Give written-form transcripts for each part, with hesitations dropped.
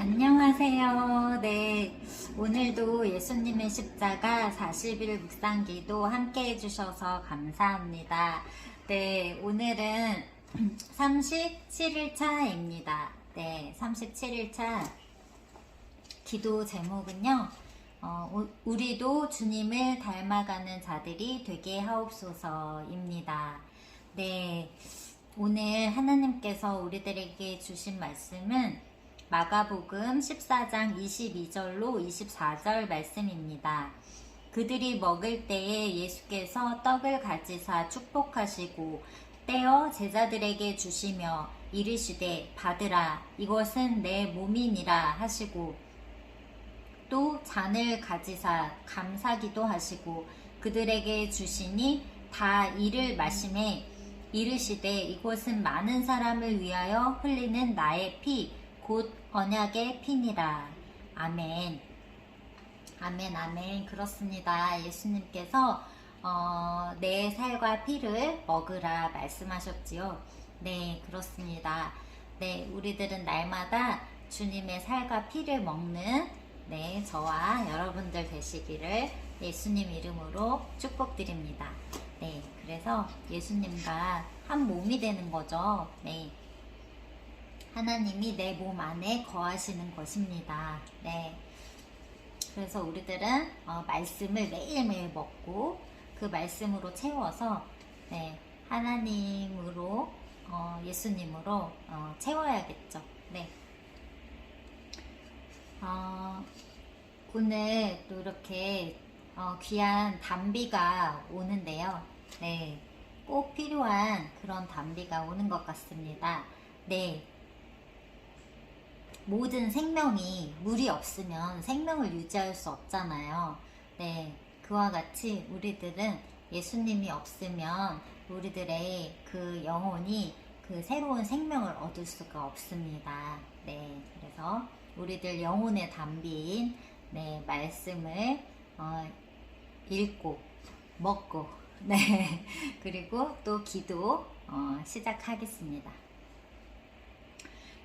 안녕하세요. 네, 오늘도 예수님의 십자가 40일 묵상기도 함께 해주셔서 감사합니다. 네, 오늘은 37일차입니다. 네, 37일차 기도 제목은요, 우리도 주님을 닮아가는 자들이 되게 하옵소서입니다. 네, 오늘 하나님께서 우리들에게 주신 말씀은 마가복음 14장 22절로 24절 말씀입니다. 그들이 먹을 때에 예수께서 떡을 가지사 축복하시고 떼어 제자들에게 주시며 이르시되 받으라 이것은 내 몸이니라 하시고 또 잔을 가지사 감사기도 하시고 그들에게 주시니 다 이를 마시매 이르시되 이것은 많은 사람을 위하여 흘리는 나의 피 곧 언약의 피니라. 아멘. 아멘, 아멘. 그렇습니다. 예수님께서 내 살과 피를 먹으라 말씀하셨지요. 네, 그렇습니다. 네, 우리들은 날마다 주님의 살과 피를 먹는 네, 저와 여러분들 되시기를 예수님 이름으로 축복드립니다. 네, 그래서 예수님과 한 몸이 되는 거죠. 네. 하나님이 내 몸 안에 거하시는 것입니다. 네. 그래서 우리들은 말씀을 매일매일 먹고 그 말씀으로 채워서 네, 하나님으로 예수님으로 채워야겠죠. 네. 오늘 또 이렇게 귀한 단비가 오는데요. 네, 꼭 필요한 그런 단비가 오는 것 같습니다. 네. 모든 생명이 물이 없으면 생명을 유지할 수 없잖아요. 네, 그와 같이 우리들은 예수님이 없으면 우리들의 그 영혼이 그 새로운 생명을 얻을 수가 없습니다. 네, 그래서 우리들 영혼의 단비인 네, 말씀을 읽고 먹고 네, 그리고 또 기도 시작하겠습니다.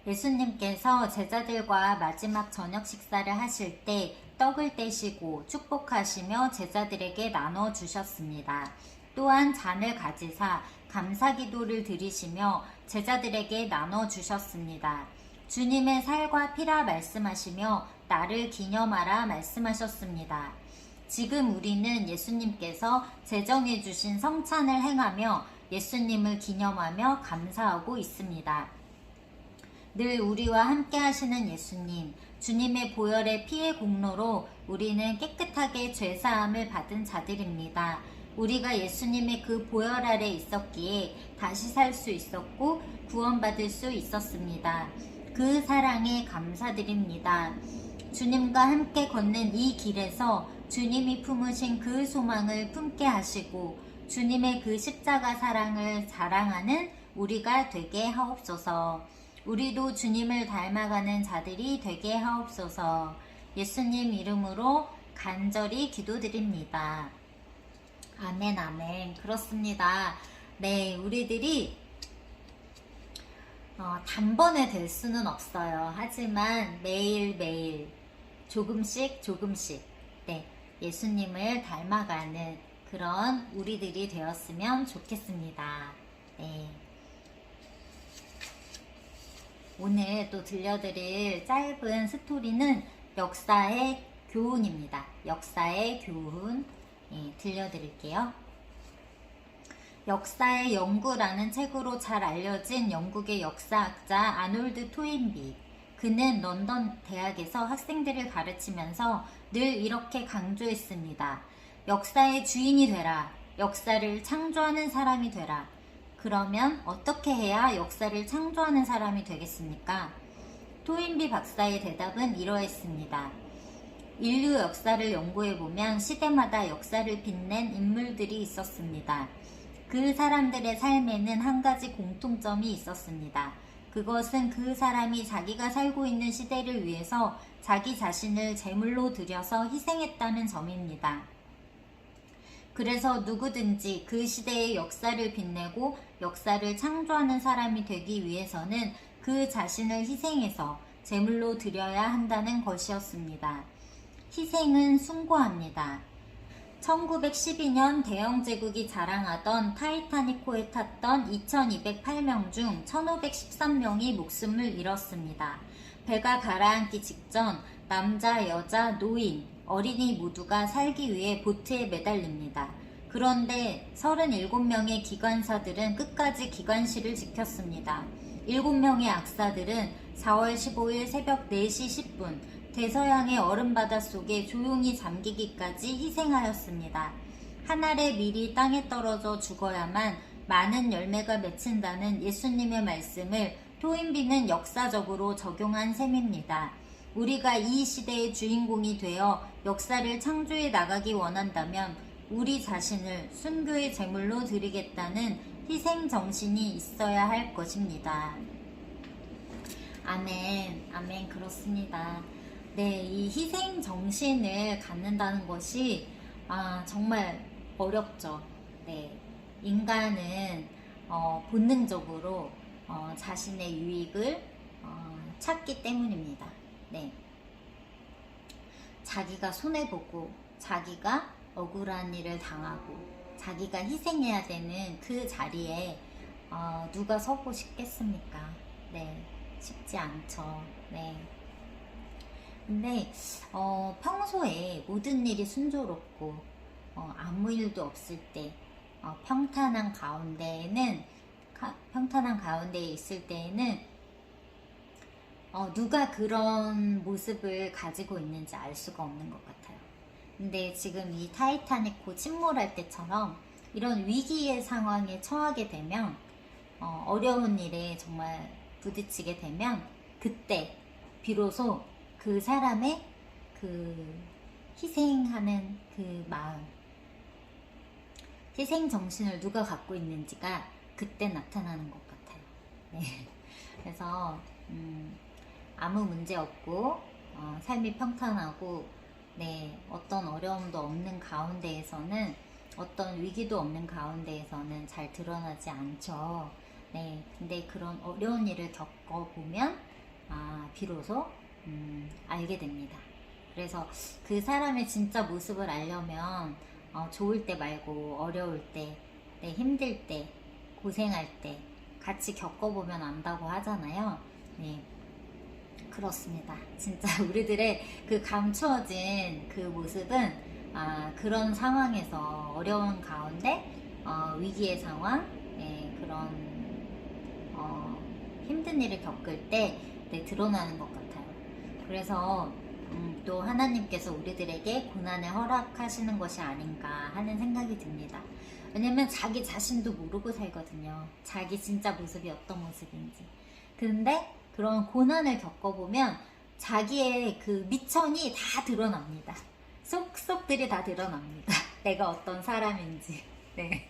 예수님께서 제자들과 마지막 저녁 식사를 하실 때 떡을 떼시고 축복하시며 제자들에게 나눠 주셨습니다. 또한 잔을 가지사 감사 기도를 드리시며 제자들에게 나눠 주셨습니다. 주님의 살과 피라 말씀하시며 나를 기념하라 말씀하셨습니다. 지금 우리는 예수님께서 제정해 주신 성찬을 행하며 예수님을 기념하며 감사하고 있습니다. 늘 우리와 함께 하시는 예수님, 주님의 보혈의 피의 공로로 우리는 깨끗하게 죄사함을 받은 자들입니다. 우리가 예수님의 그 보혈 아래 있었기에 다시 살 수 있었고 구원받을 수 있었습니다. 그 사랑에 감사드립니다. 주님과 함께 걷는 이 길에서 주님이 품으신 그 소망을 품게 하시고 주님의 그 십자가 사랑을 자랑하는 우리가 되게 하옵소서. 우리도 주님을 닮아가는 자들이 되게 하옵소서. 예수님 이름으로 간절히 기도드립니다. 아멘, 아멘. 그렇습니다. 네, 우리들이 단번에 될 수는 없어요. 하지만 매일매일 조금씩 네, 예수님을 닮아가는 그런 우리들이 되었으면 좋겠습니다. 네. 오늘 또 들려드릴 짧은 스토리는 역사의 교훈입니다. 역사의 교훈 들려드릴게요. 역사의 연구라는 책으로 잘 알려진 영국의 역사학자 아놀드 토인비. 그는 런던 대학에서 학생들을 가르치면서 늘 이렇게 강조했습니다. 역사의 주인이 되라. 역사를 창조하는 사람이 되라. 그러면 어떻게 해야 역사를 창조하는 사람이 되겠습니까? 토인비 박사의 대답은 이러했습니다. 인류 역사를 연구해보면 시대마다 역사를 빛낸 인물들이 있었습니다. 그 사람들의 삶에는 한 가지 공통점이 있었습니다. 그것은 그 사람이 자기가 살고 있는 시대를 위해서 자기 자신을 제물로 들여서 희생했다는 점입니다. 그래서 누구든지 그 시대의 역사를 빛내고 역사를 창조하는 사람이 되기 위해서는 그 자신을 희생해서 제물로 드려야 한다는 것이었습니다. 희생은 숭고합니다. 1912년 대영 제국이 자랑하던 타이타닉호에 탔던 2208명 중 1513명이 목숨을 잃었습니다. 배가 가라앉기 직전 남자, 여자, 노인, 어린이 모두가 살기 위해 보트에 매달립니다. 그런데 37명의 기관사들은 끝까지 기관실을 지켰습니다. 7명의 악사들은 4월 15일 새벽 4시 10분 대서양의 얼음바다 속에 조용히 잠기기까지 희생하였습니다. 한 알의 밀이 땅에 떨어져 죽어야만 많은 열매가 맺힌다는 예수님의 말씀을 토인비는 역사적으로 적용한 셈입니다. 우리가 이 시대의 주인공이 되어 역사를 창조해 나가기 원한다면 우리 자신을 순교의 제물로 드리겠다는 희생 정신이 있어야 할 것입니다. 아멘, 아멘, 그렇습니다. 네, 이 희생 정신을 갖는다는 것이 정말 어렵죠. 네, 인간은 본능적으로 자신의 유익을 찾기 때문입니다. 네, 자기가 손해보고 자기가 억울한 일을 당하고 자기가 희생해야 되는 그 자리에 누가 서고 싶겠습니까? 네, 쉽지 않죠. 네. 근데 평소에 모든 일이 순조롭고 아무 일도 없을 때 평탄한 가운데에 있을 때에는 누가 그런 모습을 가지고 있는지 알 수가 없는 것 같아요. 근데 지금 이 타이타닉호 침몰할 때처럼 이런 위기의 상황에 처하게 되면 어려운 일에 정말 부딪히게 되면 그때 비로소 그 사람의 그 희생하는 그 마음, 희생 정신을 누가 갖고 있는지가 그때 나타나는 것 같아요. 네. 그래서 아무 문제 없고 삶이 평탄하고 네, 어떤 어려움도 없는 가운데에서는 어떤 위기도 없는 가운데에서는 잘 드러나지 않죠. 네, 근데 그런 어려운 일을 겪어보면 비로소 알게 됩니다. 그래서 그 사람의 진짜 모습을 알려면 좋을 때 말고 어려울 때, 네, 힘들 때, 고생할 때 같이 겪어보면 안다고 하잖아요. 네, 그렇습니다. 진짜 우리들의 그 감추어진 그 모습은 그런 상황에서 어려운 가운데 위기의 상황, 네, 그런 힘든 일을 겪을 때 네, 드러나는 것 같아요. 그래서 또 하나님께서 우리들에게 고난을 허락하시는 것이 아닌가 하는 생각이 듭니다. 왜냐면 자기 자신도 모르고 살거든요. 자기 진짜 모습이 어떤 모습인지. 근데 그런 고난을 겪어보면 자기의 그 미천이 다 드러납니다. 쏙쏙들이 다 드러납니다. 내가 어떤 사람인지. 네.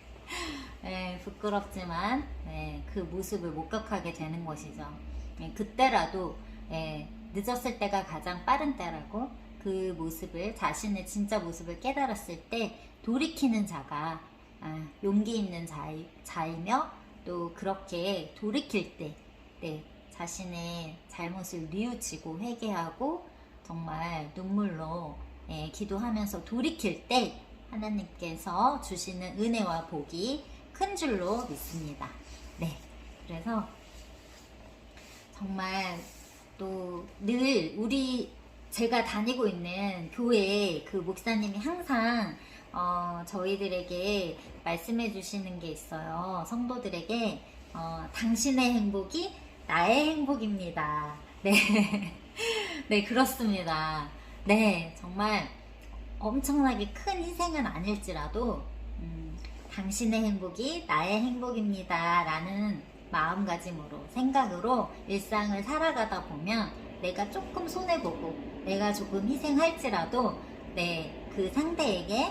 네, 부끄럽지만 네, 그 모습을 목격하게 되는 것이죠. 네, 그때라도 늦었을 때가 가장 빠른 때라고 그 모습을, 자신의 진짜 모습을 깨달았을 때 돌이키는 자가 용기 있는 자이며 또 그렇게 돌이킬 때 네, 자신의 잘못을 뉘우치고 회개하고 정말 눈물로 기도하면서 돌이킬 때 하나님께서 주시는 은혜와 복이 큰 줄로 믿습니다. 네, 그래서 정말 또 늘 제가 다니고 있는 교회에 그 목사님이 항상 저희들에게 말씀해 주시는 게 있어요. 성도들에게 당신의 행복이 나의 행복입니다. 네, 네, 그렇습니다. 네, 정말 엄청나게 큰 희생은 아닐지라도 당신의 행복이 나의 행복입니다 라는 마음가짐으로, 생각으로 일상을 살아가다 보면 내가 조금 손해보고 내가 조금 희생할지라도 네, 그 상대에게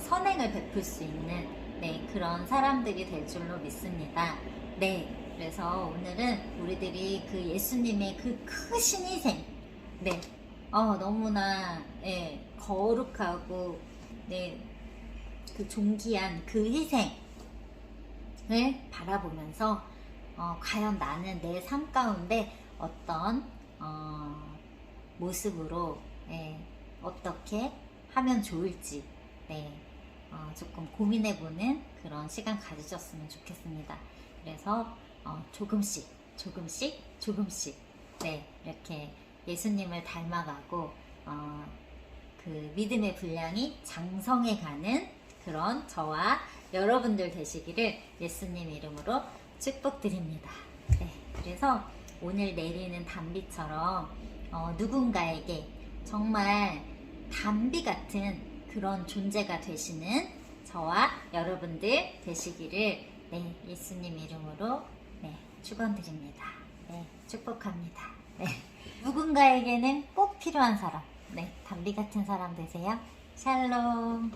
선행을 베풀 수 있는 네, 그런 사람들이 될 줄로 믿습니다. 네, 그래서 오늘은 우리들이 그 예수님의 그 크신 희생, 네, 너무나 거룩하고 네, 그 존귀한 그 희생을 바라보면서 과연 나는 내 삶 가운데 어떤 모습으로 어떻게 하면 좋을지 조금 고민해보는 그런 시간 가지셨으면 좋겠습니다. 그래서 조금씩 이렇게 예수님을 닮아가고 그 믿음의 분량이 장성해가는 그런 저와 여러분들 되시기를 예수님 이름으로 축복드립니다. 그래서 오늘 내리는 단비처럼 누군가에게 정말 단비 같은 그런 존재가 되시는 저와 여러분들 되시기를 예수님 이름으로 축원드립니다. 축복합니다. 누군가에게는 꼭 필요한 사람, 단비 같은 사람 되세요. 샬롬.